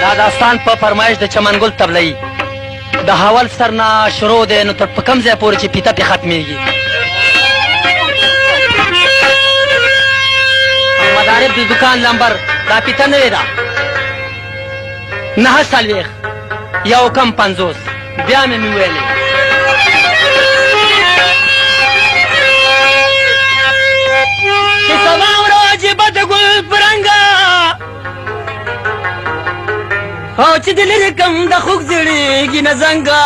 دا داستان په فرمایش د چمنګل تبلایي د حوال سرنا شروع دی نو تر په کوم ځای پورې چې پیته پې ختمېږي. مدارب د دکان لمبر دا پیته نوې ده 9 یو کم 50 بیا مې ویلې چې سبا ورځ به د ګل پرنګه او چې د لرې کم د خوږ زړېږي نه زنګه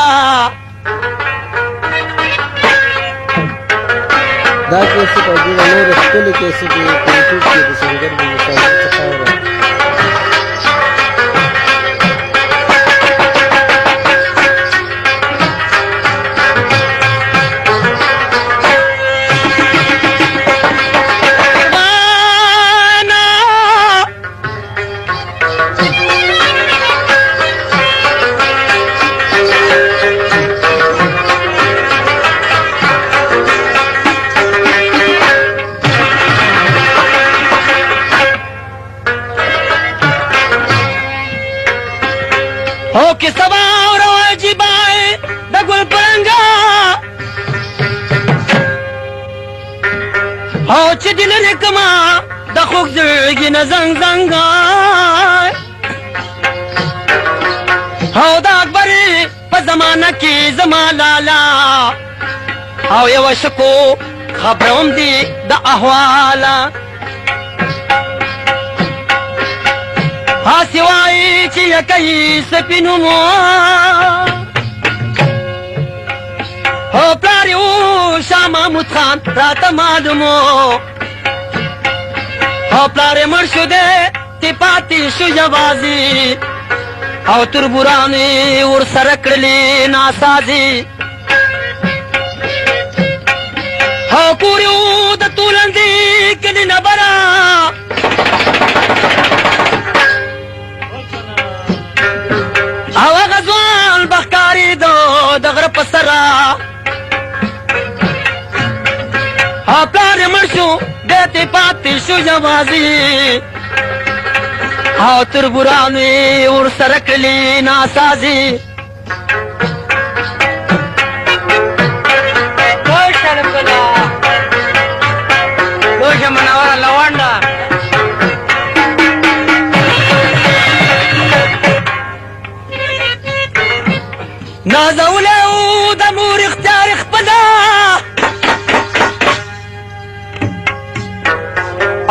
دا کیسټ او ډېرې نورې ښکلې کیسټې په یوټیوب کې د سنګر د مشاهدې څخه اورئ. कि सबा रोजी बाए द गुल परंगा हो چې دل رکما د خوږ زړګي نه زنګ زنګا او د اکبر په زمانہ کې زما لالا او یو شکو خبروم دي د احوالا هاسي وای چې یکای سپینو مو او پلاریو شاه محمود خان راته معلومو او پلاری مړ شو دی تی پاتې شو یوازې او تربورانې ورسره کړلې ناسازي او کوریو د تولندې کلي نه برا او هغه ځوان بښکارېدو د غره په سره او پلار یې مړ شو دی ترې پاتې شو یوازې او تربورانو یې ورسره کړلې ناسازي لوشه منوره لونډه نازوله او د مور اختیار خپله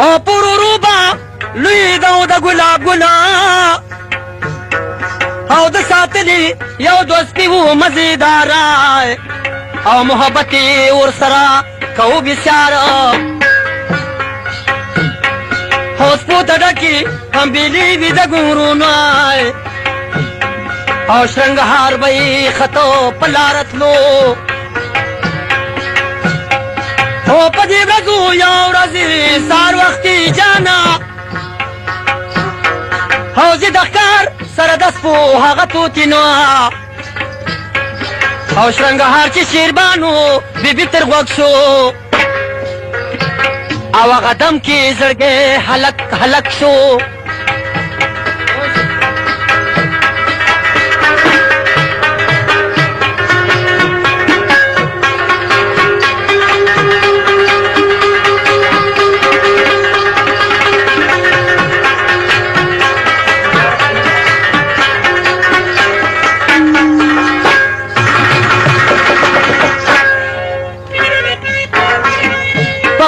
او پرورو به لوی ده او د ګلاب ګله او د ساتلي یو دوستي و مزیداره او محبت یې ورسره کوو بسیاره اوس پوته ډکې همبېلې وي د ګورونو او شرنګهار به یې خطو په لاره تلو او په دې ورځو یو ورځې سهار وختي جانا او زه د ښکار سره د سپو هغه توتینو او شرنګهار چې شیربانو بیبي تر غوږ شو او هغه دم کې زړګی هلک هلک شو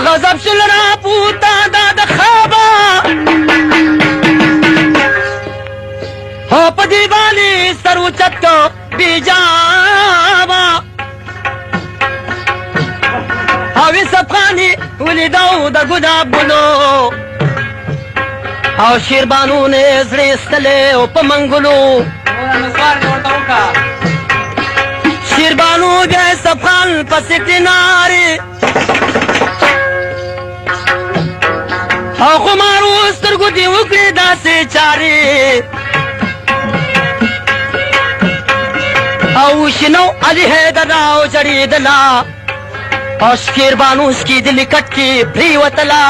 غضب شل را پوتا دا د خوابا هو په دیوالی سر اوچت کو بیجابا او سبخانی ولیدو د ګلاب ګلو او شیربانو نه زړه استلې او په منګلو شیربانو بیا سبخان پسې کنارې او خمارو سترګو دې وکړې داسې چارې او شنو علي حیدر او جړېدله او شکیربانو سکېدلې کټ کې پرېوتله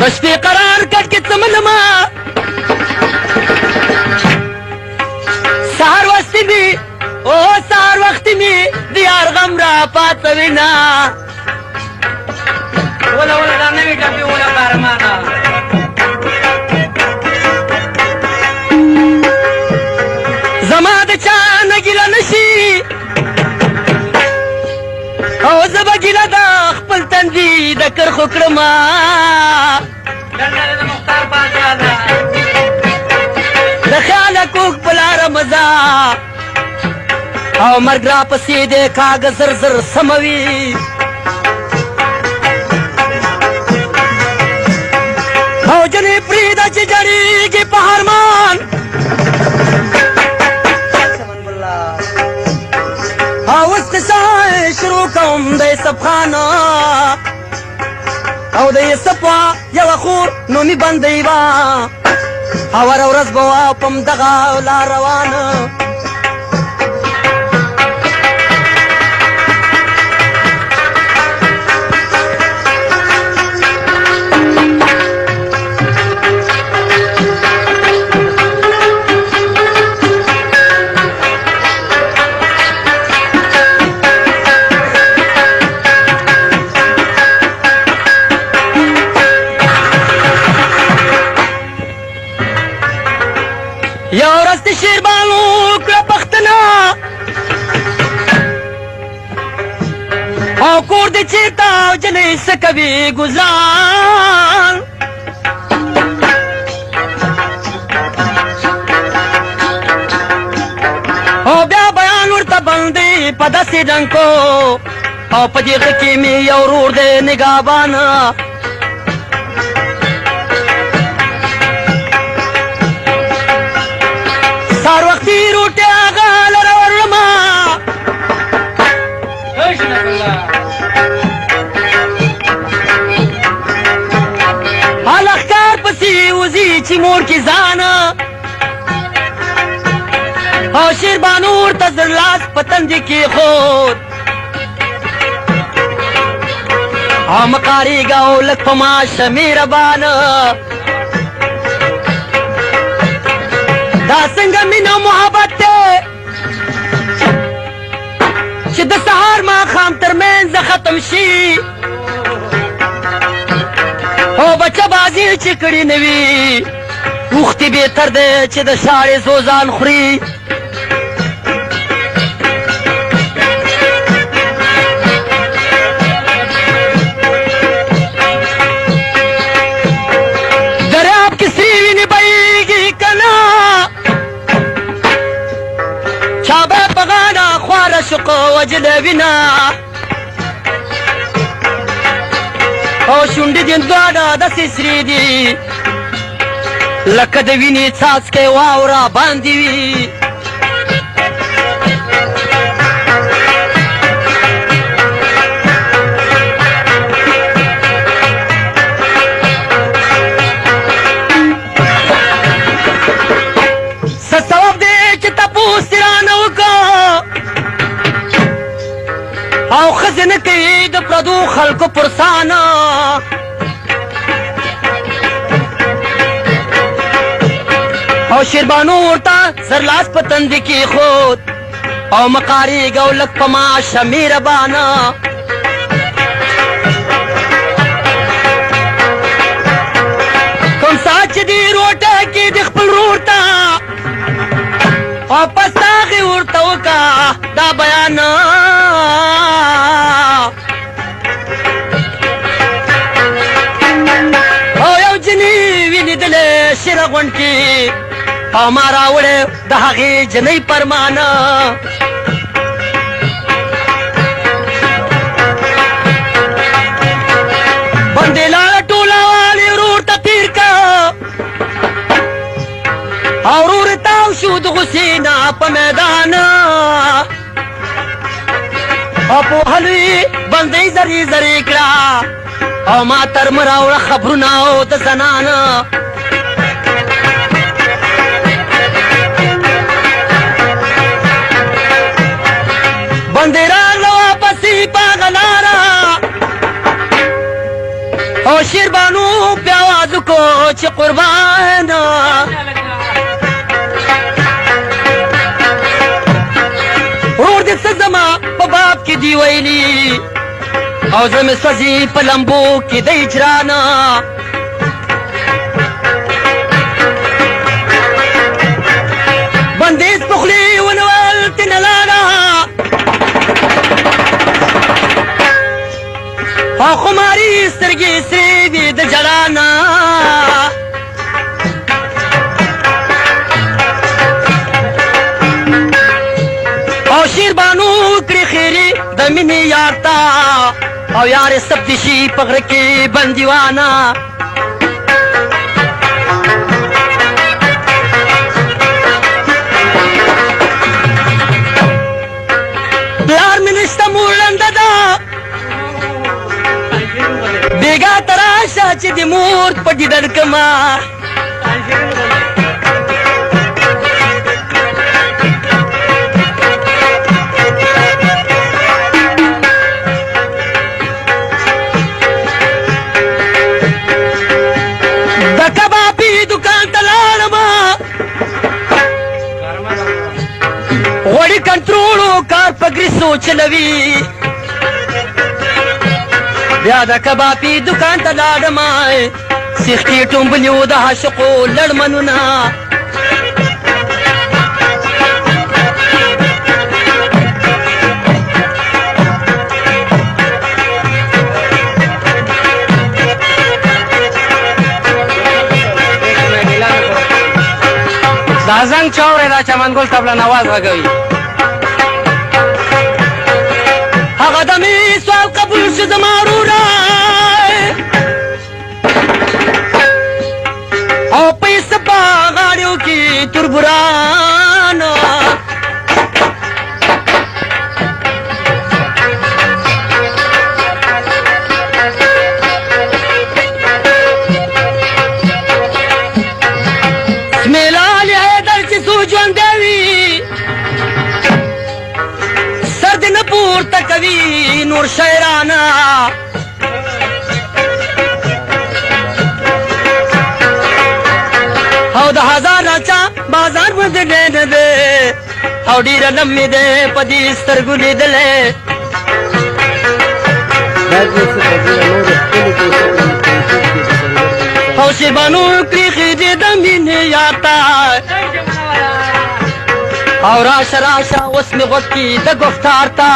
بس پی قرار کټ کې څمنما سهار وختي می او سهار وختي می دیار غم را پاتوینا ولا دا نوی ټپي ولا قهرمانه زما د چا نه ګیله نشي او زه به ګیله د خپل تندي د کرښو کړمه د خیاله کوږ په لاره مزه او مرګ را پسې د کاږه زر زر سموي او جنې پرېږده چې جړېږي په هرمان او اوس قصه شروع کوم د یوسف خان او د یوسف وا یوه خور نومي بندۍ وه او هره ورځ به وه په همدغه لار روانه یو ورځ د شیربانو کړه پښتنه او کور دې چېرته او جنۍ څه کوي ګزار او بیا بیان ورته بندې په داسې ډنکو او په دې غره کې مې یو ورور دی نګهبانه سار وختي روټي هغه لره ورلمه هله ښکار پسې وځي چې مور کې ځانه او شیربانو ورته زر لاس په تندي کېښود او مه کارېږه او لږ په ماشه مهربانه دا څنګه مینه محبت دی چې د سهار ماښام ترمنځ ختم شي او بچه بازي چې کړي نه وي اوښتې بهتر دی چې د شاړې زوزان خوري دریاب کې سرې وینې بهیږي که نه چا به په غاړه خواره شقو وجله وینه او شونډې دې دواړه داسې سرې دي لکه د وینې څاڅکی واوره باندې وي څه سبب دی چې تپوس دې رانه وکړه او ښځې نه کوي د پردو خلکو پرسانه او شیربانو ورته سر لاس په تندي کېښود او مه کارېږه او لږ په ماشه مهربانه کوم ساعت چې دې روټه کې د خپل ورور ته او پس هغې ورته وکړه دا بیان او یو جنۍ ولیدلې شیره غونډ کې او ما راوړې د هغې جنۍ فرمانه بندې لاړه ټوله والې ورور ته تېر که او ورور یې تاو شو د غوسې نه په میدان او پوهلو یې بندۍ زرې زرې کړه او ما ترمه راوړه خبرونه او د زنانه بندې راغله واپسې په هغه لاره او او شیربانو په आवाज کو چې قربان ورور دې څه زما په باب کې دی ویلي او زه مې سوځي په لمبو کې د اجرانا بندیز پخلی ونوال تنلانا او خماری سترګې سرې وي د جړانا او شیربانو کړي خیري د مینې یار تا او یار سب دشي په غره کې بندیوانا پلار مې نشته مور ړنده ده بیګا تراشه چې د مور په ډیډر کما د کبابي دکان ته لاړم غوړي کنټرولو کار په ګریسو چلوي بیا د کبابي دکان ته لاړم سیخټي ټومبلیو د عاشقو لړمنونه دا زنګ چاوره دا چمن ګل طبله نواز غږوي هغه د مې سوال قبول شو زما وروره او پیسه په غاړیو کې تربورانو سمیلال حیدر چې څو ژوندی وي سر دې نه پورته کوي نور شاعرانه او د هزار راچا بازار بدلې نه دی او ډېره لمې دی په دې سترګو لیدلی او شیربانو پریخي دې د مینې یاتا او راشه راشه اوس مې غوږ کې د گفتار تا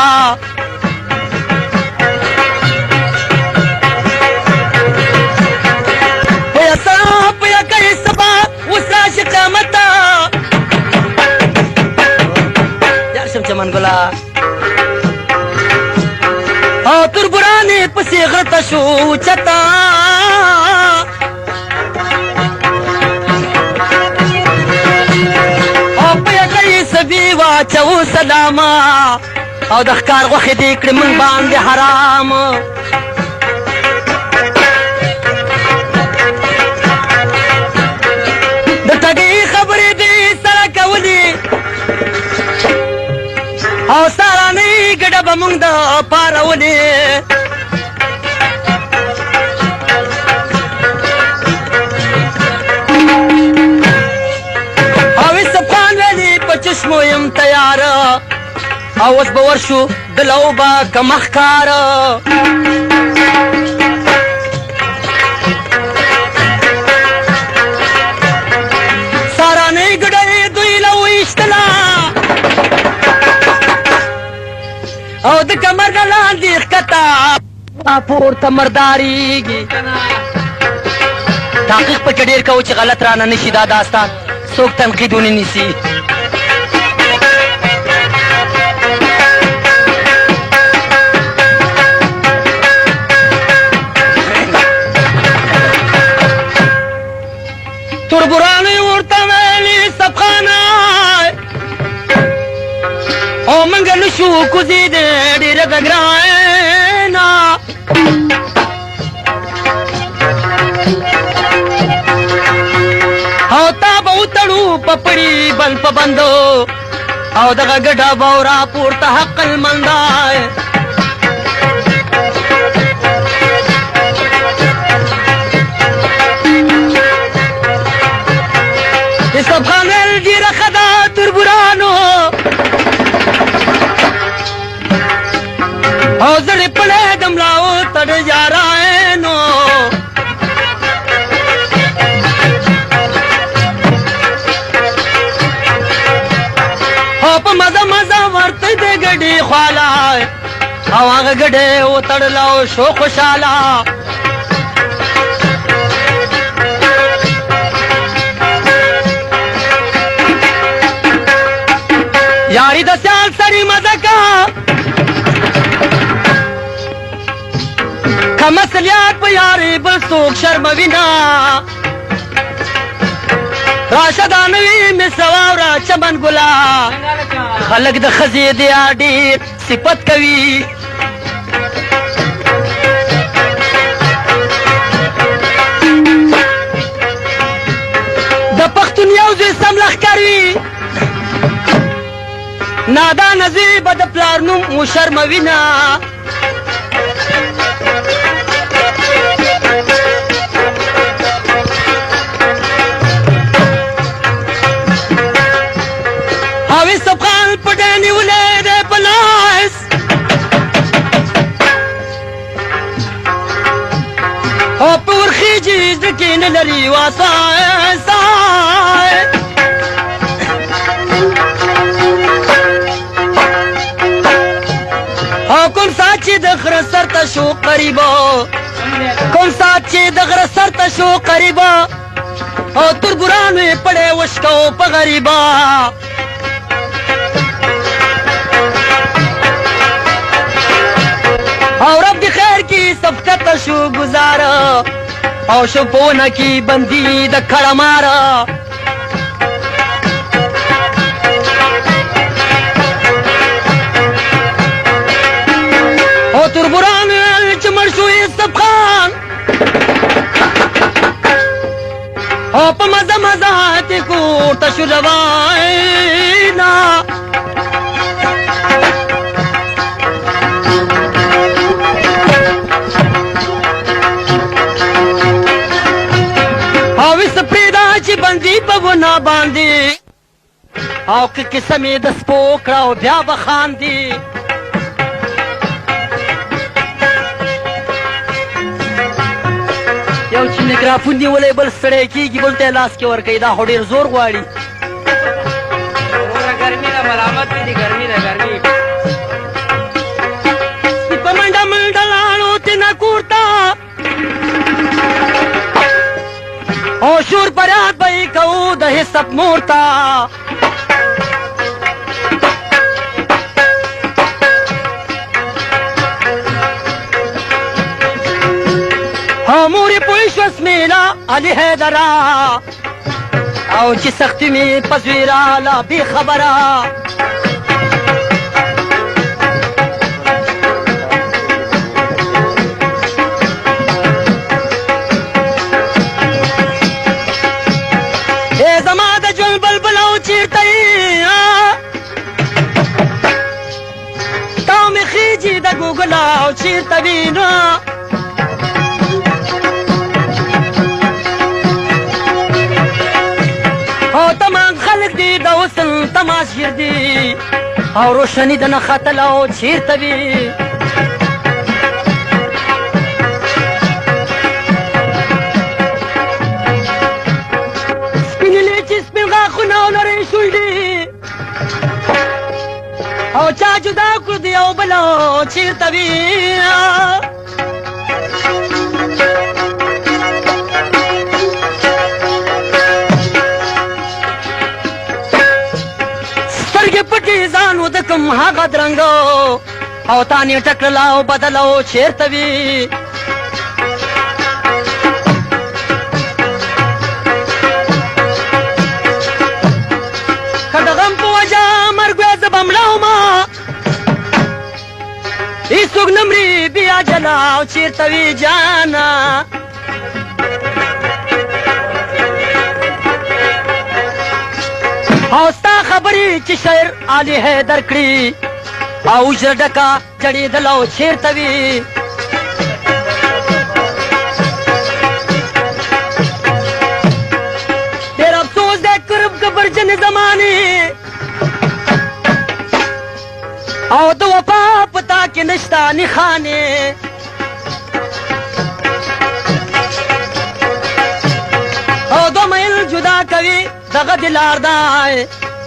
پیا سا پیا کوي سبا اوس راشي قیامت ته یار شم چمن ګلا او تربورانې پسې غره ته شو چتا سبي واچو سلاما او د ښکار غوښې دې کړې مونږ باندې حرام د ټګۍ خبرې دې سره کولې او سارانۍ ګډه به مونږ د پارولې چشمو یم تیار او اوس به ورشو د لوبه که مخکار سارانۍ ګډۍ دوی له ویشتله او د کمر نه لاندې ښکته پورته مردارېږي تحقیق پکې ډېر کوو چې غلط رانه نه شي دا داستان څوک تنقید ونه نیسي تربورانې ورته ویلي سبخانه او موږ نشو کوزېدی ډېره ده ګرانه او تا به وتړو په پړي بند په بندو او دغه ګډه به راپورته حق المندای چې پړې دملاو تړ یارانو او په مزه مزه ورته دې ګډي خوالا او هغه ګډې وتړلاو شو خوشاله یاری د سیال سړي مزه کا کمسلیات په یاري بل څوک شرموینه راشدانوی می سواورا چمن ګلا خلق د خزې دی ډېر صفت کوي د پښتون یو ځای سم لښکر وي نادان زوی به د پلار نوم وشرموینه هاوی سبخان پټه نیولې ده په لاس او په ورخیږي ځکه نه لري واسای او کوم سات چې د غره سر ته شو قریبا کوم سات چې د غره سر ته شو قریبا او تربورانو یې پړې وشکو په غریبا او رب دی خیر کی صفقت شو گزارا او شو پونا کی بندی د کړه مارا او تربوران چې مرشو صفخان او په مزه مزه ته کو تشو رواینا بندی په ونه باندې او که قسمې د سپو کړه او بیا به خاندي یو چې میکرافون نیولی بل ستړی کېږي بل ته یې لاس کې ورکوي دا خو ډېر زور غواړي ګرمي ده ملامت دي ګرمي ده ګرمي په منډه منډه لاړو تېنه کور ته او شور پریاد به یې کوو د حسب مور ته او مور یې پوه شوه سمیله علي حیدره او چې سختي مې په زوی راله بې خبره ګوګلا او چیرته وینه او تمام خلق دي د وصل تماشیر دي او روشني د نه ختل او چیرته وي سپینې چې سپین غاښونه او نرۍ شونډې او چا جدا کړو د یو بل چیرته وي سترګې پټې ځان و د کوم هغه درنګو او تانې ټکړله او بدله او چیرته وي که د غم په وجه مرګ وی زه به مړه هیڅوک نه مري بیا جلا او چیرته وي جانا او ستا خبرې چې شعر علي حیدر کړي او ژر ډکه جړېدل او چیرته وي ډېر افسوس دی کرب کبرجن زمانې او د وفا پتا کې نشته نخانه او دو میل جدا کوي دغه دلار دا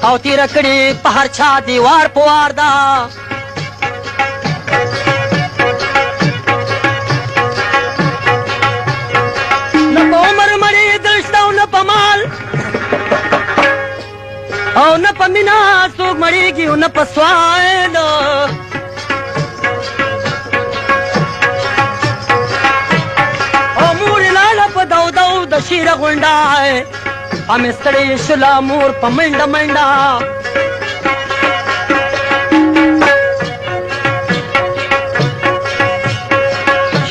او تیر کړي په هر چا دیوار پوار دا نه په عمر مړی دلشته او نه په مال او نه په مینا څوک مړیږي او نه په سوال او مور لاله په دو دو د شیره غونډه همې ستړې شوله مور په منډه منډه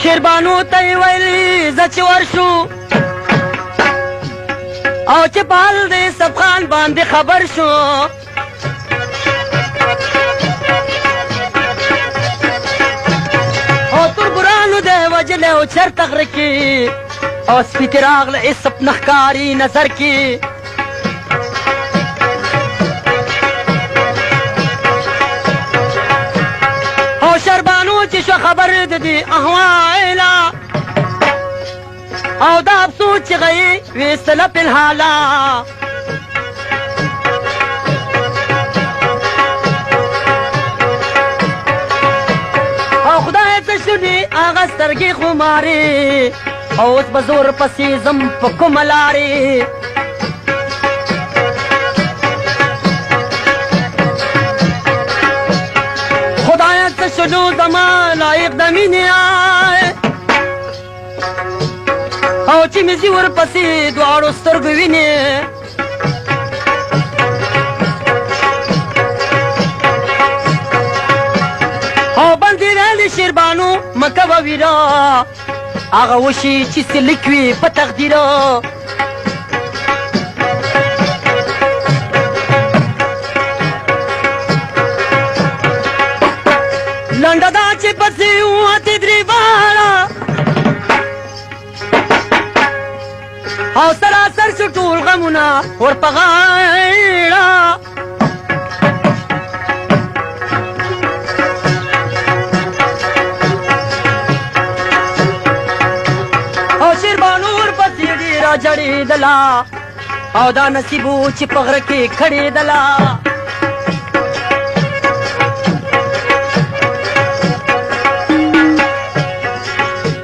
شیربانو ته یې ویلي زه چې ورشو او چې په حال د یوسف خان باندې خبر شو او تربورانو دی وجلی او چرته غره کې او سپي کې راغله یوسف نه ښکاري نظر کې او شربانو چې شو خبر د دې احواله او دا افسوس چې غي ویستله په الحاله او خدای ته شوني هغه سترګې خمارې او اوس به زور پسې ځم په کومه لارې خدای ته شنو زما لایق د مینې او چې مې زی ورپسې دواړو سترګو وینې او بندې ویلې شیربانو مه کوه ویره هغه وشي چې څه لیک وي په تقدیره لنډه دا چې پسې واتې درې واړه او سراسر شو ټول غمونه ور په غاړه او شیربانو ورپسې ډېره جړېدله او دا نصیب و چې په غره کې کړېدله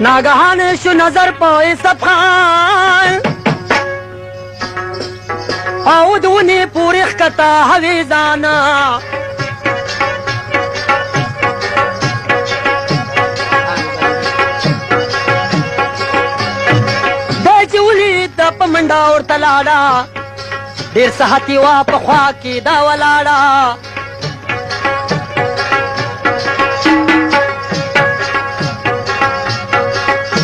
ناګهانه شو نظر په یوسف خان او د ونې پورې ښکته هویزانه دی چې ولیده په منډه ورته لاړه ډېر صحتي وه په خوا کې دا ولاړه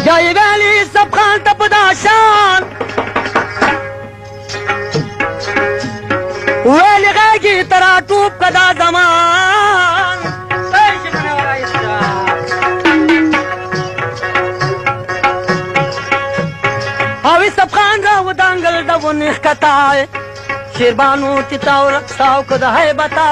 یا یې ویلې یوسف خان ته په دا شان ویلې غږې ته راټوپ که دا زمان او یوسف خان را ودانګل د ونې ښکته شیربانو تیتاو رقصاو که د هیبته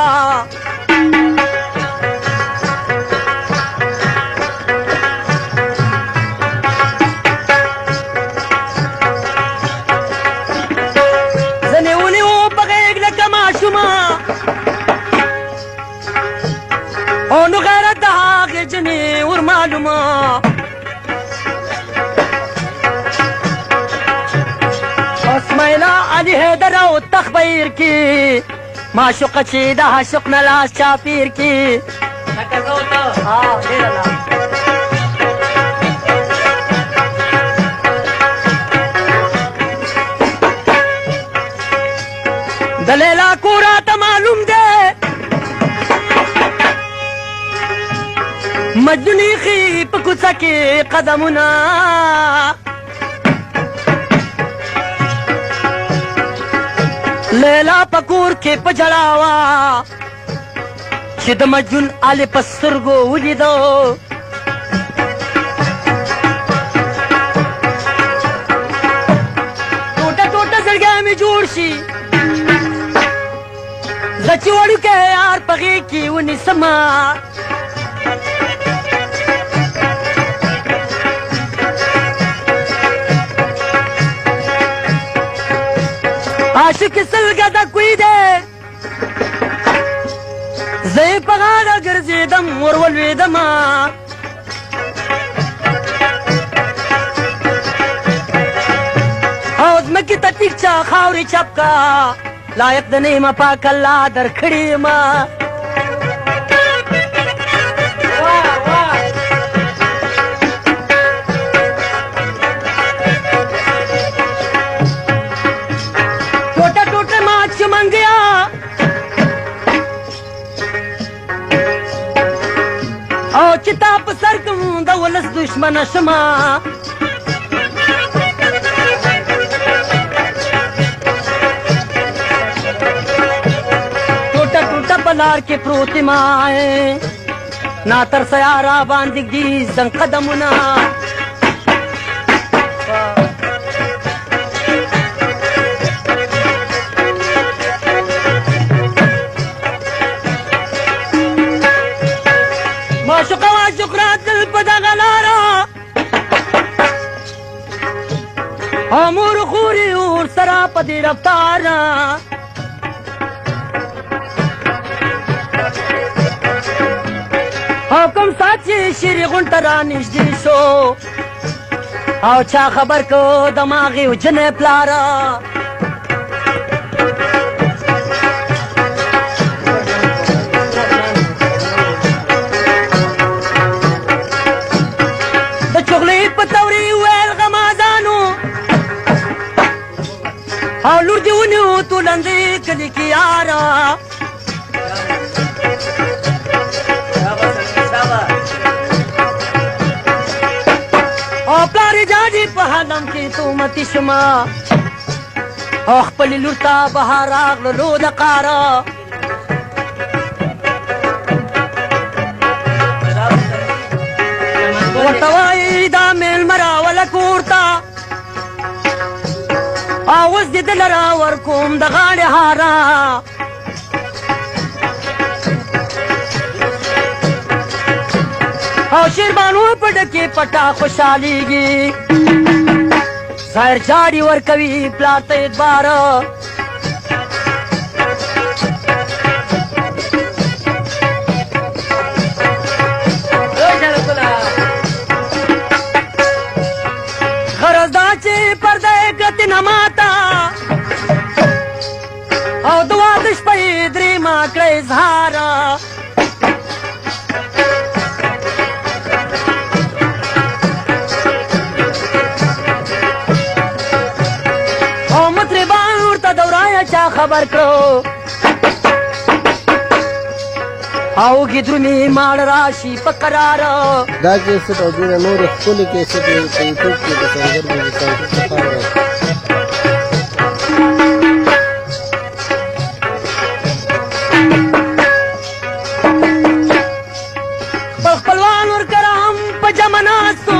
او نو غیرت د هغې جنې ور معلومه اسماعیلا علي حیدر او تخبیر کې معشوقه چې د عاشق نه لاس چاپیر کې د لیلا کورا ته معلوم دی مجنون خي په کوڅه کې قدمونه لیلا په کور کې په ژړا وه چې د مجنون علي په سترګو ولیدو ټوټه ټوټه زړګی مې جوړ شي زه چې وړوکی یار په غېږ کې ونیسمه عاشق سلګه د کوی دی زه یې په غاړه ګرځېدم ور ولوېدمه او ځمکې ته ټیک چا خاورې چپ کا لایق د نیمه پاک الله درکړې یمه ټوټه ټوټه ما چمنګیا او چې تا په سر کوم د ولس دشمنه شمه ټوټه ټوټه په لار کې پروت ما نا تر سیاره باندې ږدي زنګ قدمونه معشوقه وعشوق راتلل په دغه لاره او مور خورې ورسره په دې رفتاره او کوم ساعت چې شیرې غونډه را نږدې شو او چا خبر کو دماغي وجنې پلاره په توري ویل غمازانو او لور دې ونیو تولندې کلي کې یاره او پلار یې جاجي په حالم کې تومتي شمه او خپلې لور ته بهار راغللو د قاره ورته وایي دا مېلمه راوله کور ته او اوس دې دله راورکوم د غاړې هاره او شیربانو په ډکې پټه خوشحالېږي ظاهر جاړې ورکوي پلار ته اعتباره غرض دا چې پرده یې کړتې نه ماته او د واده شپه یې درېیمه کړه اظهاره او مطربان ورته دورایه چا خبر کړو او کې درومي ماړه راشي په قراره دا کیسټ او ډېرې نورې ښکلې کیسټې په یوټیوب کې د سنګر میوزیک لپاره خپل خپلوان ورکره هم په جمع ناستو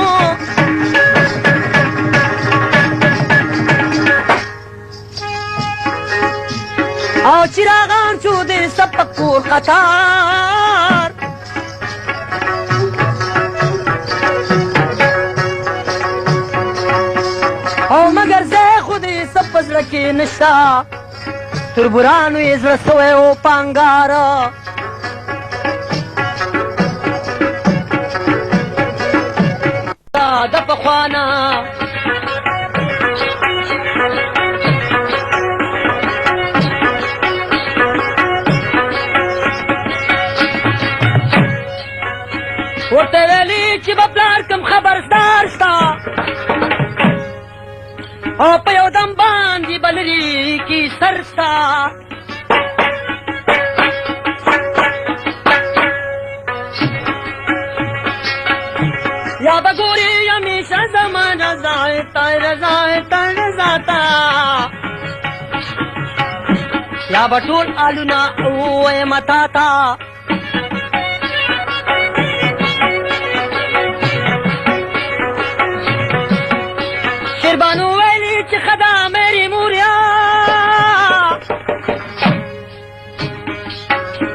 او چراغان شو د سپک کور قطار او مگر زه خو د سپ په زړه کې نشته تربورانو یې زړه سوی و پانګاره د پخوانه ورته ویلي چې به پلار کوم خبردار شته او په یو دم باندې به لري کې سر شته یا به ګورې همیشه زما رضا تا یا به ټول آلونه ووایم تا ته شیربانو ویلی چې خدا میری موریا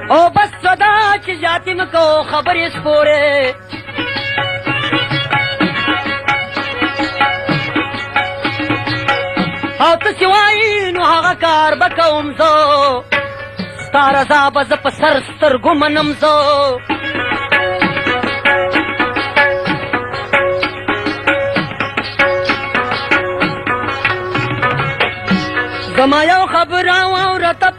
او بس صدا چې جاتی مکو خبرې سپورې او ته چې وایي نو هغه کار به کوم زه ستا رضا به زه په سر سترګو منم زه زما یو خبره واوره ته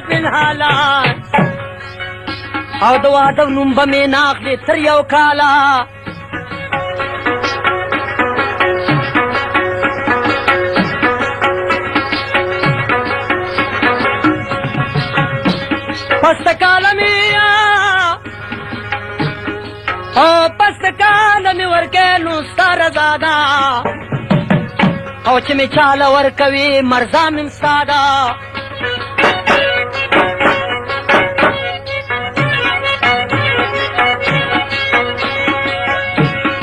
پنهالات او د واده نوم به مې ناخلې تر یو کاله پس کاله مې ورکې نو ستا رضا ده او چې مې چاله ورکوي مرزا مې ستا ده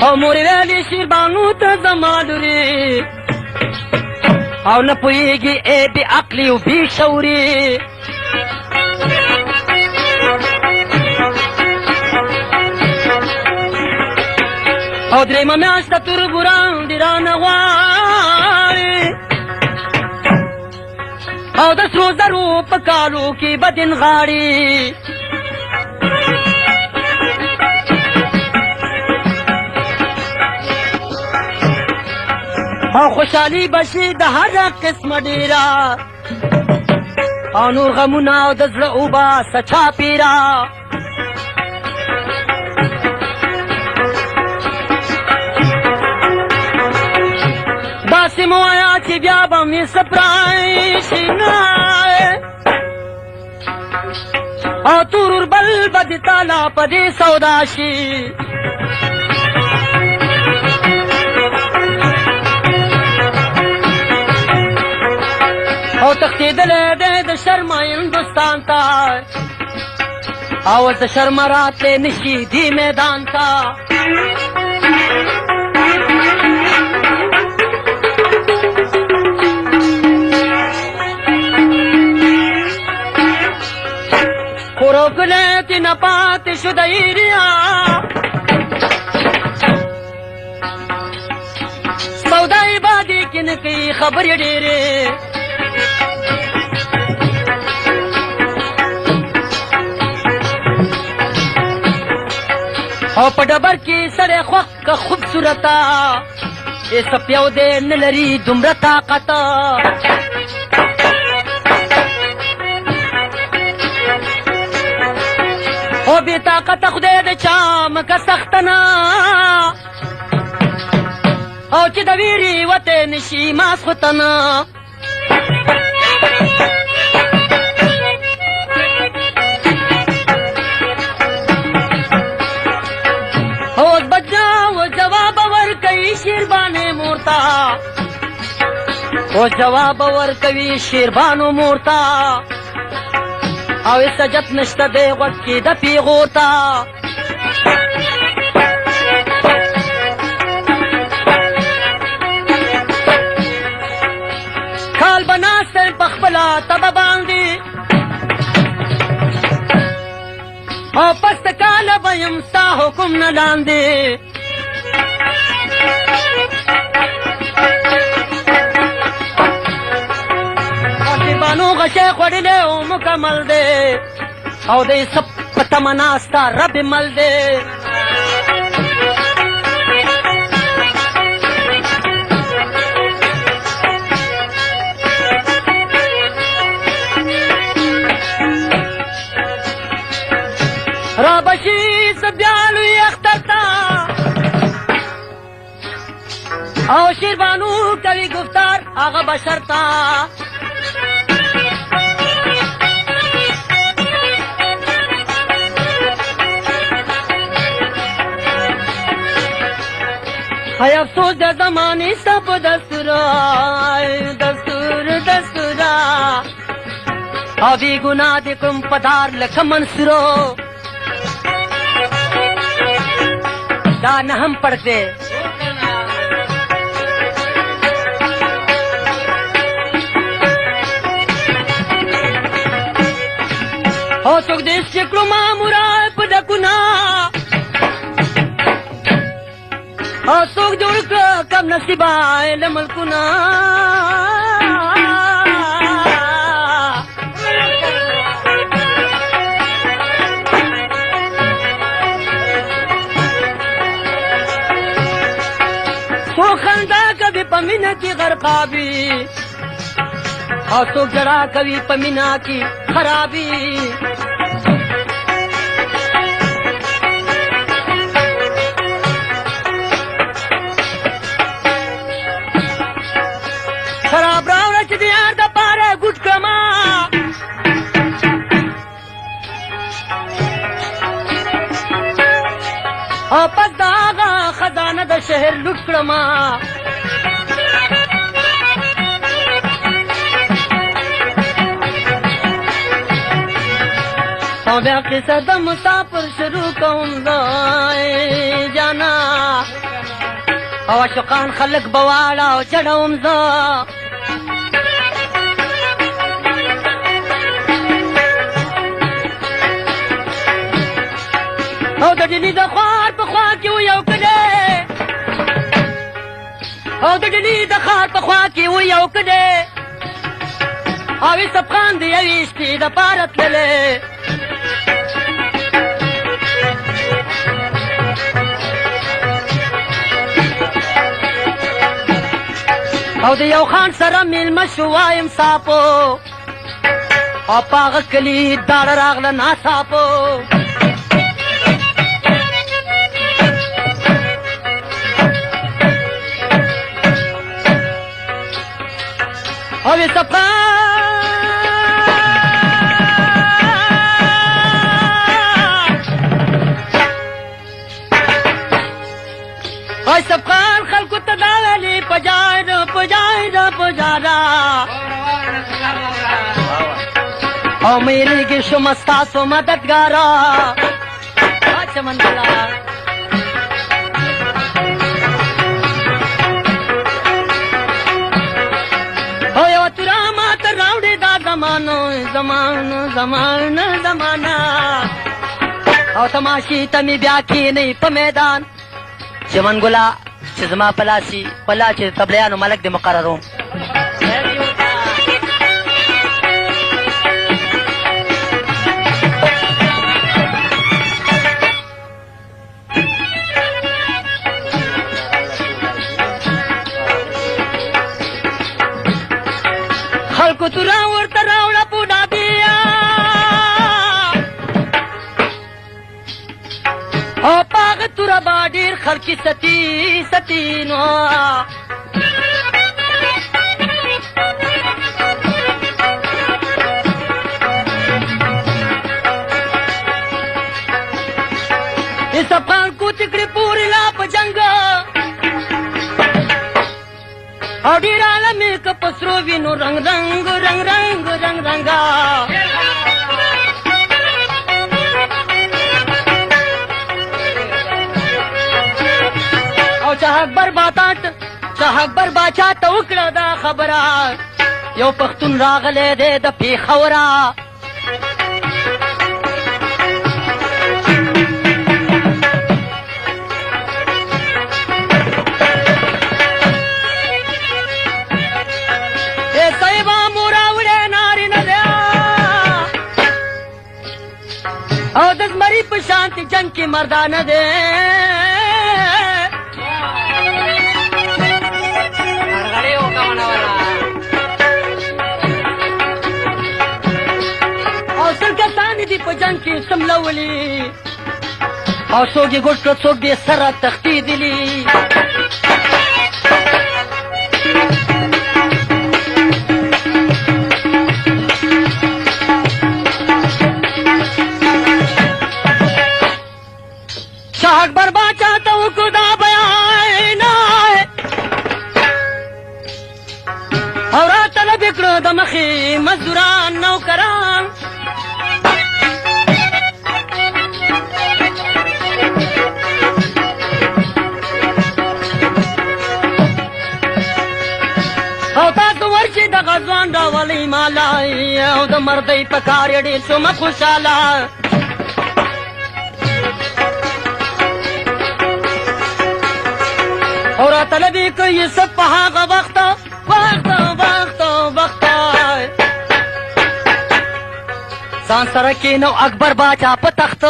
او مورې ویلې شیربانو ته زما لورې او نه پوهېږي ای بې عقلي او بې شعورې او درېیمه میاشته تربوران دې رانه غواړي او د سرو زرو په کالو کې به دین غاړي او خوشحالي به شي د هر قسمه ډېره او نور غمونه او د زړه اوباسه چاپېره داسې مو وایه چې بیا به مې سپرای شي نه او تورور بل به د تالا په دې سودا شي او تښتېدلی دی د شرمه هندوستان ته او د شرمه راتلی نشي دې میدان ته کورو تی نه پاتې شو د ایریا سودای بادي کې نه کوي خبرې ډېرې او په ډبر کې سړی خوښ که خوبصورته یې سپیو دی نه لري دومره طاقت او بې طاقته خدای د چا مکه سخته نه او چې د ویرې وتی نشي ماسخوتنه اوس بچا و جواب ورکوي شیربانې مورته اوس جواب ورکوي شیربانو مورته او سجت نشته دی غوږ کې د پیغور ته کال به ناستی په خپله تبه باندې او پس کاله به یم ستا حکم نه لاندې بانو غشی خوڑلے او مکمل دے او دے سب پتمناستا رب مل دے رابشی سبیالوی اخترتا او شیربانو کوي گفتار آغا بشرتا ہے افسوس د زمانے سب دستورا دستورا ابھی گناہ دے کم پدار لکھ منصورو دا نہ ہم پڑھتے او څوک دې شکلو ما مراد پد ګنا او څوک جوړ सब नसीबा له ملکونه سو خندا کبھی پمینا کی غرقابی اور سو جڑا کبھی پمینا کی خرابی خراب راوړه چې د یار د پاره ګوټ کړما او پس د هغه خزانه د شهر لوټ کړما او بیا قصه د مسافر شروع کوم زه جانا او عاشقان خلک بواړه او چړوم زه او د ډیلي د خوار په خوا کې و یو کلی او د ډیلي د ښار په خوا کې و یو کلی او یوسف خان د یوې شپې دپاره تللی او د یو خان سره میلمه شو وایم صافو او په هغه کلي داړه راغله ناڅاپو او یوسف خان خلکو ته دا ویلي پجاړه او میریږي شوم ستاسو مددګاره چمن ګله او یوه توره ماته راوړې دا زمانه او تماشې ته مې بیا کښېنئ په میدان چمن ګله چې زما په لاسي والله چې تبلیانو ملک دې مقرروم خلکو توره ورته راوړه بوډا بیا او په هغه توره به ډېر خلکي ستي نو یوسف خان کوچ کړې پورې لا په جنګ او ډېر عالم یې که په سرو وینو رنګ او چا اکبر باچا ته وکړه دا خبره یو پښتون راغلی دی د پېښوره او د زمري په شانتي جنګ کې مردانه دی او سل کسان دي په جنګ کې سملولي او څوک یې ګوټ کړه څوک دې سره تښتېدلي اکبر باچا ته وکړو دا بیان او راطلب یې کړو د مخې مزدوران نوکران او تاسو ورشئ دغه ځوان راولئ مالای او د مردۍ په کار یې ډېر شوم خوشحاله اور طلبی کوي سب په هغه وخت ځان سره کېنو اکبر باچا په تخت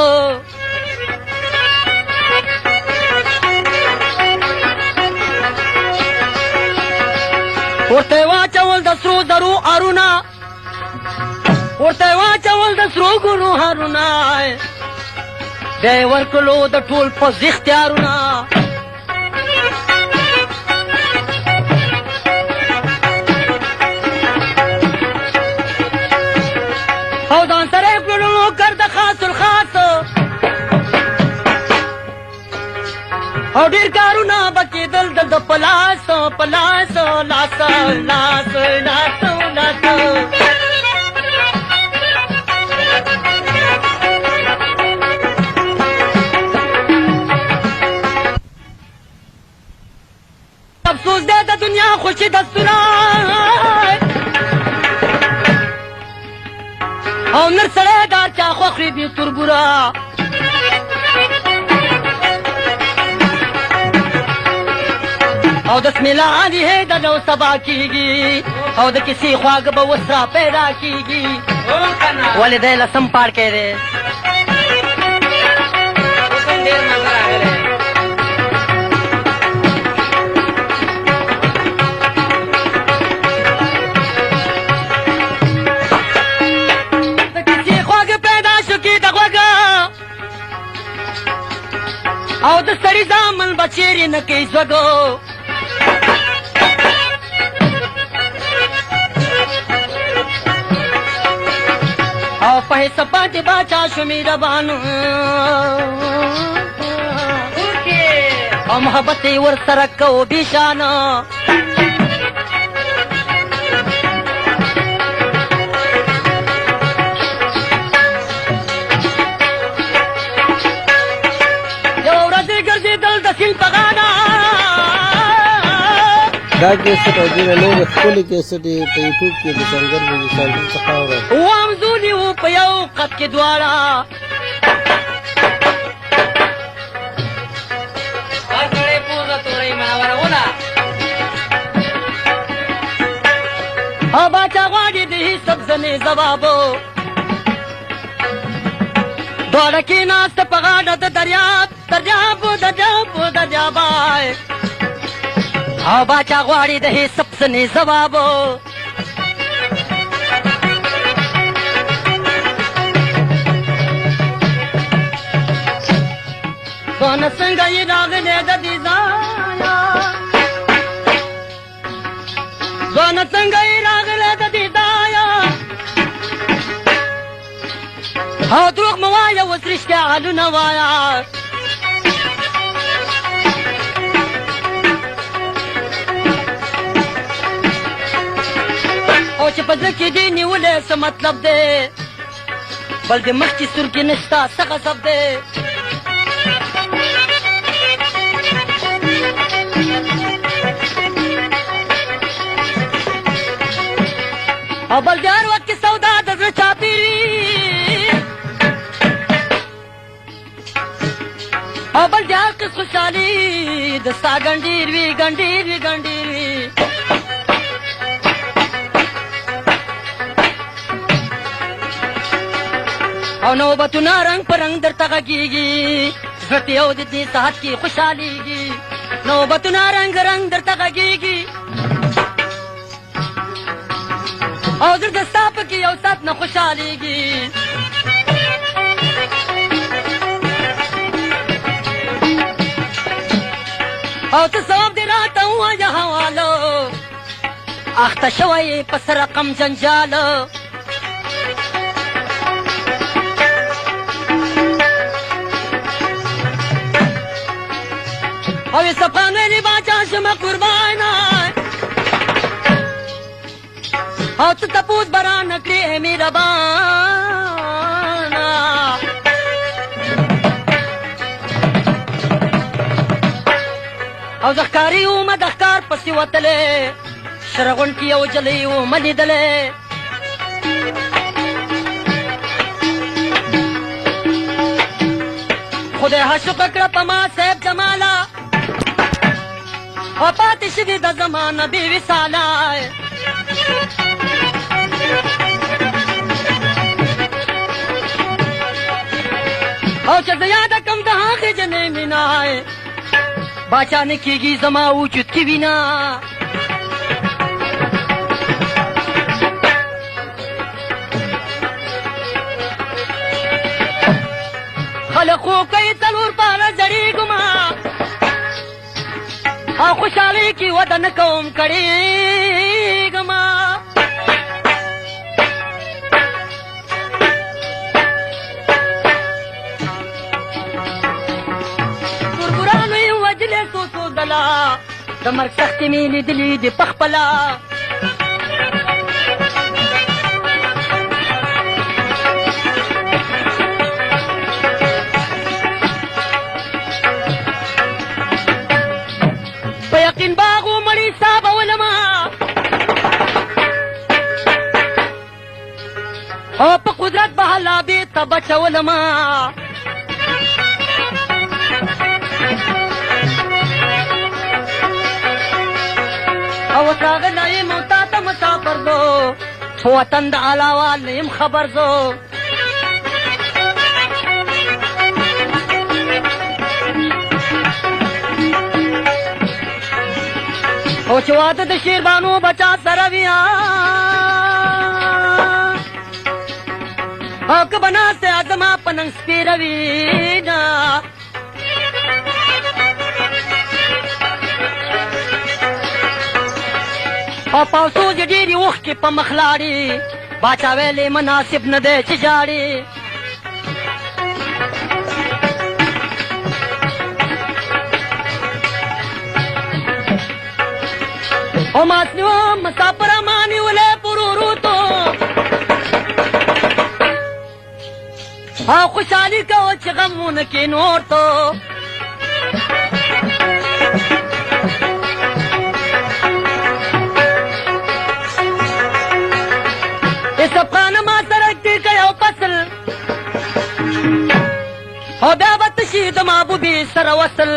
ورته واچول د سرو زرو ارونه ورته واچول د سرو ګلو هارونه بیا یې ورکړلو د ټول پوځ اختیارونه او ځان سره یې کړلو نوکر د خاص الخاص او ډېر کارونه به کېدل د په لاس لاس لاس افسوس دی د دنیا خوشي دستونه او نر سړی دار چا خوښ وي تربوره او د سمیلا علی د نو سبا کیږي او د کسی خواږه به وسرا پیدا کیږي ولې دی لسم پاړ کې دی ډېر مزه راغلی د کسی خواږه پیدا شو کې د غوږه او د سړي زامن به چیرې نه کوي زوږو او په حساب باندې باچا شو مهربانو او محبت یې ورسره کو بېشانه یوه ورځ یې ګرځېدل د سیند په غاړه دا کیسټ او ځینې نورې ښکلې کیسټې په یوټیوب کې د سنګر موزیسالګر څخه اورم وامزوني وو په یو قد کې دواړه هر سړی پوزه توړی منوره او باچا غواړي د حساب ځنې ځوابو دواړه کېناسته په غاړه د دریابای او باچا غواړي د حساب ځنې ځوابو ځوانه څنګه یې راغلی د دې ځایه ځوانه څنګه یې راغلی د دې ځایه او دروغ مه وایه اوس رښتیا حالونه وایه او چې په زړه کې دې نیولی څه مطلب دی بل دې مخکې سورکې نشته څه غصب دی او بل دې هر وخت کې سودا د زړه چاپېري او بل دې هر قسم خوشحالي د ستا ګنډېر وي او نوبتونه رنګ په رنګ درته غږېږي زړه ته یو د دې ساعت کې خوشحالېږي نوبتونه رنګ درته غږېږي او زړه د ستا پکې یو ساعت نه خوشحالېږي او ته ثواب دې راته ووایه حوالو اخته شوی یې په څه رقم جنجالو او یوسف خان ویلي باچا شمه قربانه او ته تپوس به رانه کړې مهربانه او زه ښکاري ومه د ښکار پسې وتلی شره غونډکې یو جلۍ ومه لیدلی خدای حشق کړه په ما صاحب جماله او پاتې شوي د زمانه بې وصاله او چې زه یاده کم د هغې جنې مینا باچا نه کېږي زما وجود کې وینا خلق خو کوي څلور پاله زړېږما او خوشحالۍ کې وده نه کوم کړېږما تربورانو یې وجلې څو څو ځله د مرګ سختې مې لیدلې دي پخپله یقین باغو مړی صابولما او په قدرت به الله بیرته بچولما او ښاغلی یم او تا ته مسافر زو په وطن د علاوال نه یم خبر زو او چې واده د شیربانو بچا سره ویا او که به ناسته زما په ننګ سپېره وینا او پاوسوز یې ډېرې اوښکې په مخ لاړې باچا ویلې مناسب نه دی چې ژاړې او ماسنیو مسافر مانی ولې پرورو تو او خوشحالي کوه چې غمونه کې نور تو اسفغان ما سره کې یو فصل او بیا به تشي د محبوبې سره وصل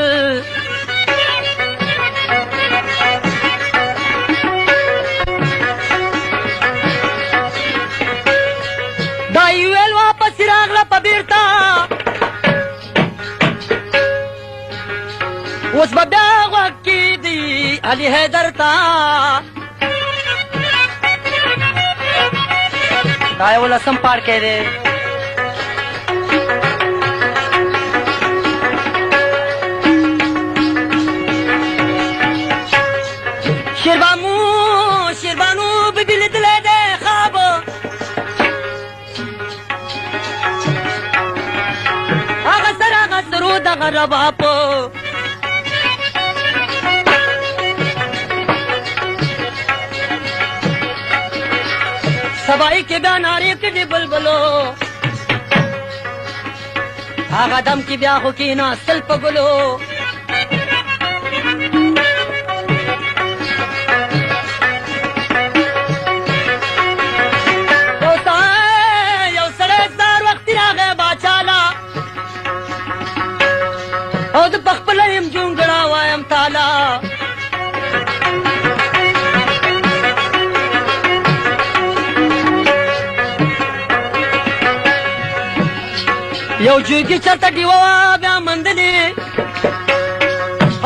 دا یې ویل واپس راغله په بیرته اوس به بیا غوږ کېږدي علي حیدر ته دا یو لسم پاړکی دی شیربانو بیبي لیدلی دی خواب هغه سر هغه سرو دغه رباب سبائی کې بیا نارې کړي بلبلو هغه دم کې بیا خو کېناستل په ګلو یو سړی سهار وختي راغی باچا له او زه پخپله یم جونګړه وایم تاله یو جوګي چرته ډیوه وه بیا مندلې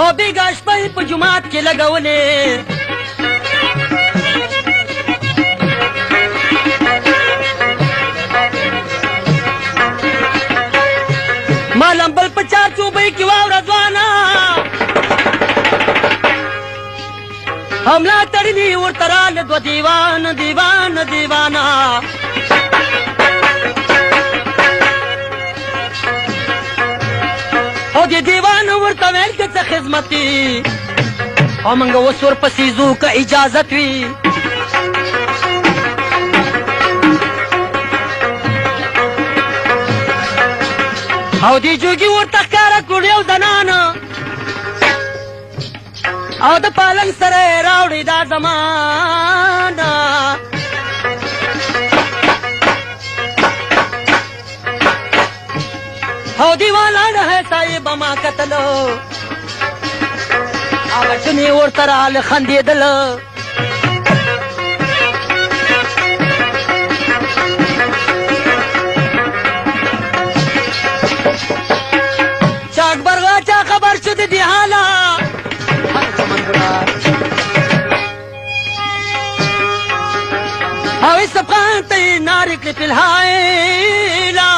او بېګا شپه یې په جومات کې لګولې ما لمبل په چار چوبۍ کې واوره ځوانه حمله تړلي ورته راله دوه دیوانه او دې دیوان ورته ویل که څه خدمتي او موږ اوس ورپسې ځو که اجازت وي او دې جوګي ورته ښکاره کړ یو زنانه او د پالنګ سره یې راوړې دا زمانه او دیوالا ہے صاحب ما قتلو لاسونه ورته راله خندېدله چې اکبر غاچا خبر شو د دې حاله او استبقان ته یې نارې کړې په الهایله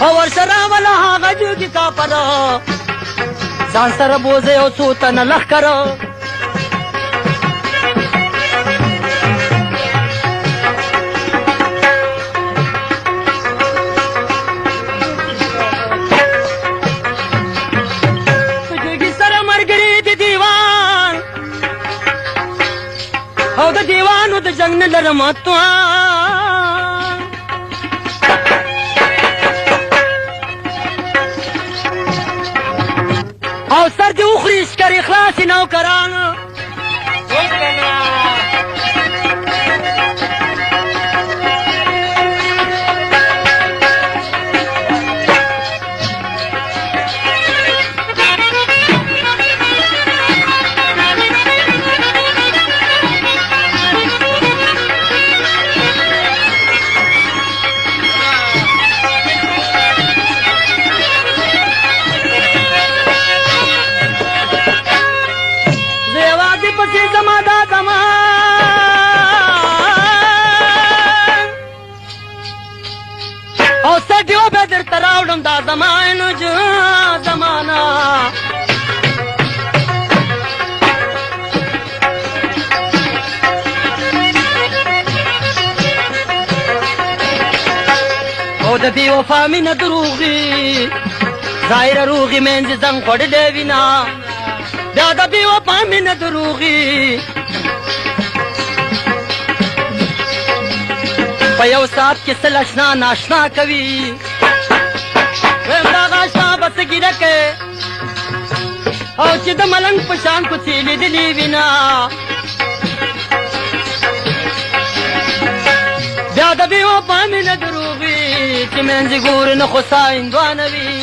او ورسره وله هغه جوګي کاپره ځان سره بوځه یو څو تنه لښکره جوګي سره ملګري د دیوان او د دیوانو د جنګ نه لرم توان او سر دې وخوري ښکرې خلاصې نوکرانو زما دا زمان او سټیو به درته راوړم دا زمانو زمانه او د بې وفا مینه دروغي ظاهره روغي منځ زنګ خوړلې وینا بیا د بې وفا مینه دروغي په یو ساعت کې سل اشنا ناشنا کوي ویم دغه اشنا به څه ګیره کوي او چې د ملنګ په شان کوڅې لیدلې وینا بیا د بې وفا مینه دروغي چې منځ ګور نه خوسا هندوانه وي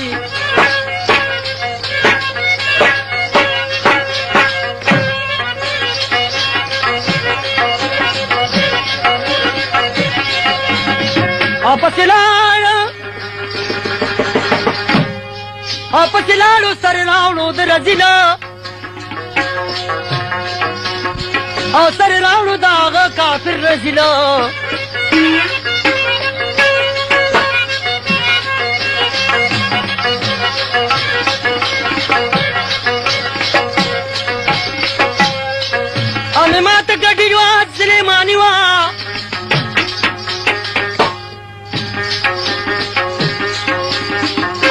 پسې لاړو سر راوړو د رزیله او سر راوړو د هغه کافر رزیله او مې ماته ګډي وه سلیماني وه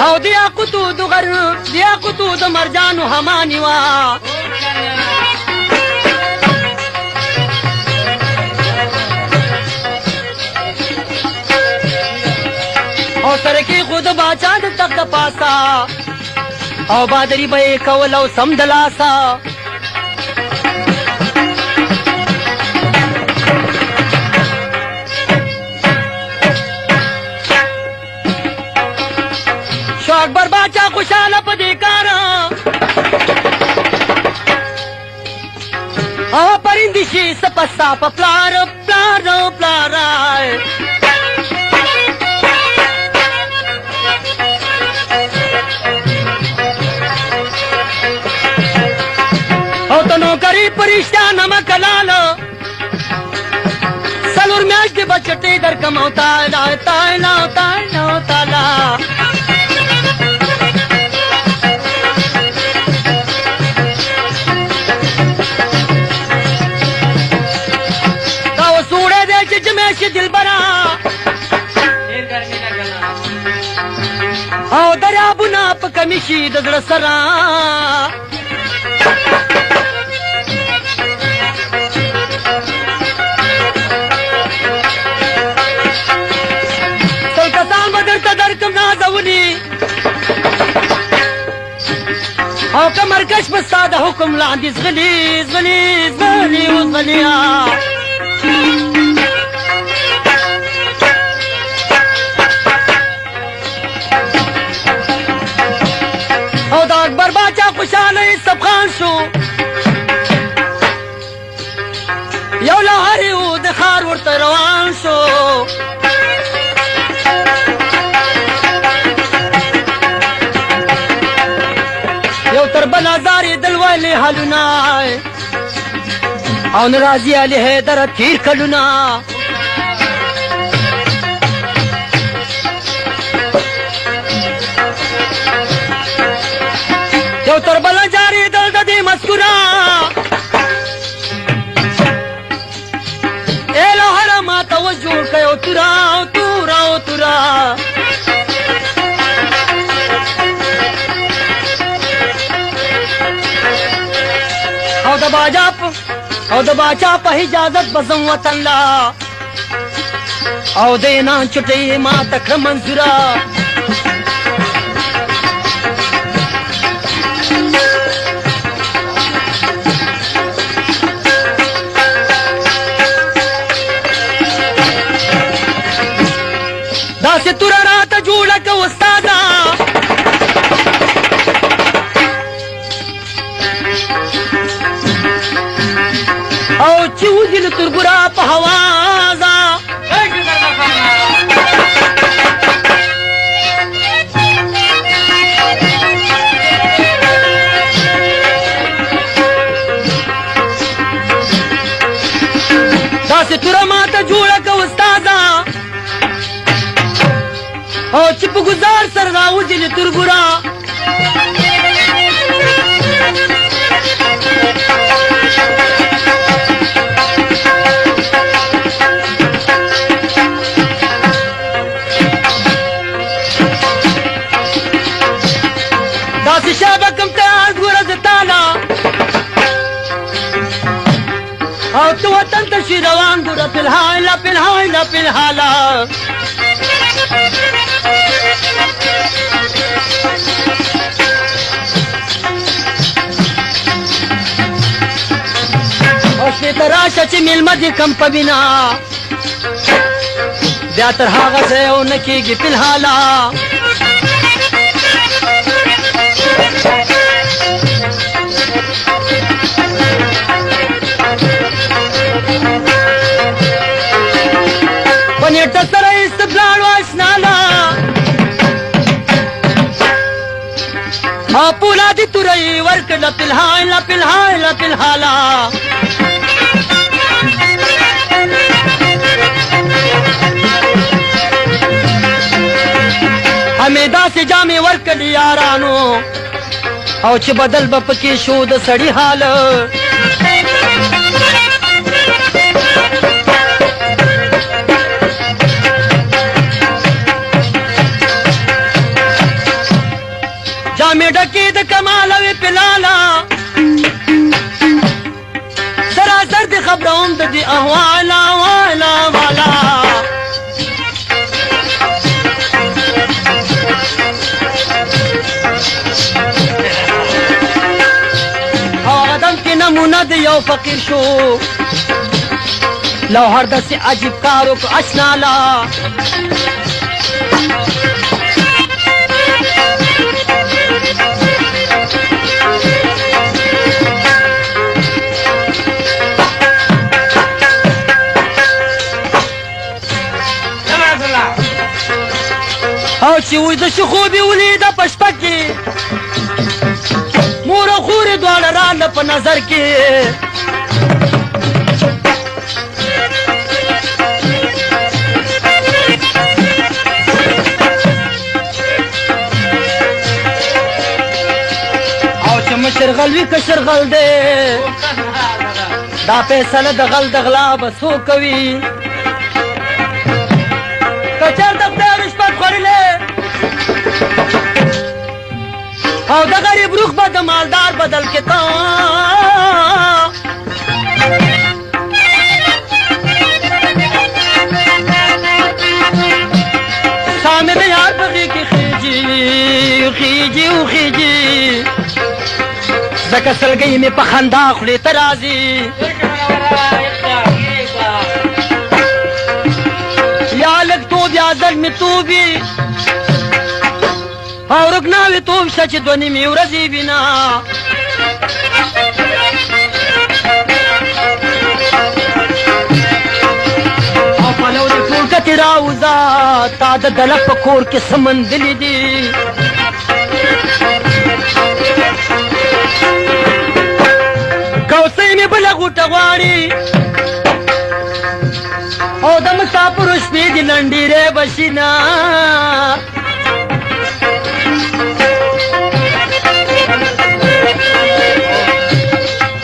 او د یاقوتو د غر د یاقوتو د مرجانو هماني وه او سره کې خود باچا د تخت پاسا او بادري به یې کول او سم د لاسا اکبر باچا خوشاله په دې کار او پرندې شي سپستا په پلار پلار پلار او ته نوکري پرشتیا نمک لاله سلور میاشتې به چټې درکم او تالا تالا تالا تالا دلبرا او دریابونه په کمی شي د زړه سره تل کسان به درته درکم نازولي او که مرکش به ستا د حکم لاندې زغلي زغلي زغلي وزغلي روان شو یو لهر و د ښار ورته روان شو یو تر بل هزارې دلوالې حالونه او ناراضي علي حیدر تیر کلونه یو تر بل جاري دل د دې مسکوره ای لهره ما ته وس جوړ کړی او توره او توره او توره او د باچا په اجازت بزم وطن لا او د نه چټي ما تک منظوره داسې توره راته جوړه که استاده او چې وځي له تربوره په هوازه داسې توره ماته جوړه که استاده او چې په ګزار سره راوځي له تربوره داسې شابه کم ته ګوره زه تاله او ته وطن ته شي روان ګوره فلحاله فلحاله فلحاله او شپې ته راشه چې مېلمه دې کم په بنا بیا تر هغه ځای او نه کېږي فلحاله په نیټه سره استبلاړو اشناله او پولادي توره ورکړه فلحاله فلحاله فلحاله همې داسې جامې ورکړې یارانو او چې بدل به پکې شو د سړي حال جامې ډکې د کمال وې پلاله سراسر دې خبروم د دې احواله والا والا نمونه د یو فقیر شو لوهر داسې عجیب کار وکړو اشناله او چې ویده شي خوب یې ولیده په شپه کې مور او خورې دواړه راله په نظر کې او چې مشر غل وي که شرغل دی دا فیصله د غل د غلا به څوک کوي که چېرته خدای رشوت خوړلی او د غریب روح به د مالدار بدل کې تا سامې د یار په غېږ کې خېجي خېجي او خېجي ځکه سلګۍ مې په خندا خولې ته راځي یا لږ توب یا زلمې توبي او رګناوې توب شه چې دوه نیمې ورځې بنا زیاتې راوځه تا د دله په کور کې څه موندلي دي کوسۍ مې بله غوټه غواړي او د مسافرو شپې دي لنډېرې بشي نه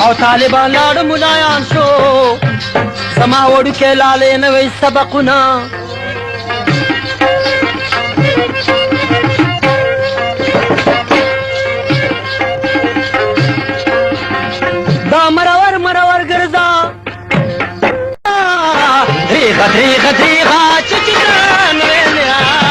او طالبان لاړ ملایان شو زما وړوکی لالې نوی سبقونه دا مرور مرور ګرځه دریغه دریغه دریغه چچدان ویلیا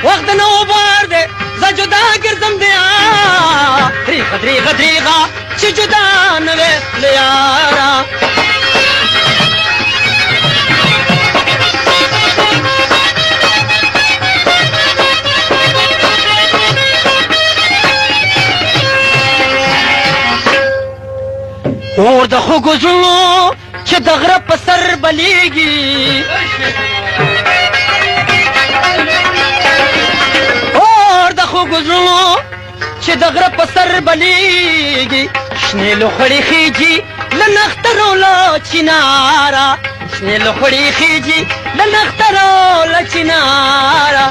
وقت نو بار دے ز جدا گرزم دیا دریغه دریغه دریغه چې جدا نوې لیارا اور د خوږو زړونو چې د غره په سر بلیږي گزرو چې د غره په سر بلیږي شنې لوخړې خېجي له نخترو له چناره شنې لوخړې خېجي له نخترو له چناره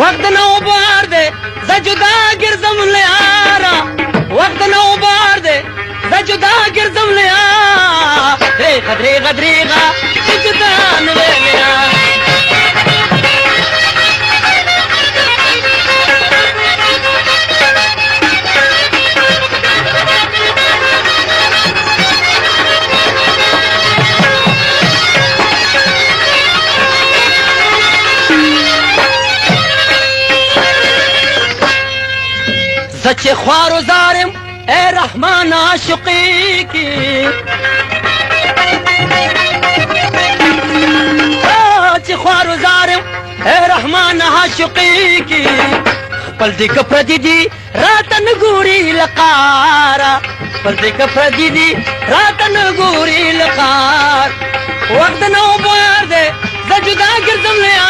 وخت نو بار دی زه جدا ګرځم له یاره وخت نو بار دی زه جدا ګرځم له یاره دریغه دریغه دریغه چې جدا نه ویلیا چې خوارو زارم اے رحمان عاشقی کی چې خوارو زارم اے رحمان عاشقی کی خپل دې کفر دي راته نګوري لقارا خپل دې کفر دي راته نګوري لقار وخت نو بار دې زه جدا ګرځم لیا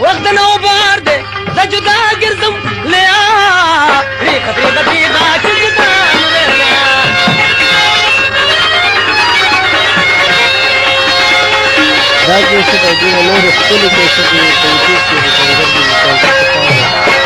وخت نو بار دې زه جدا ګرځم لیا دریغه دریغه دریغه چې جدا دا کیسه د دې نور خپل کیسه په یوټیوب کې د څنګه د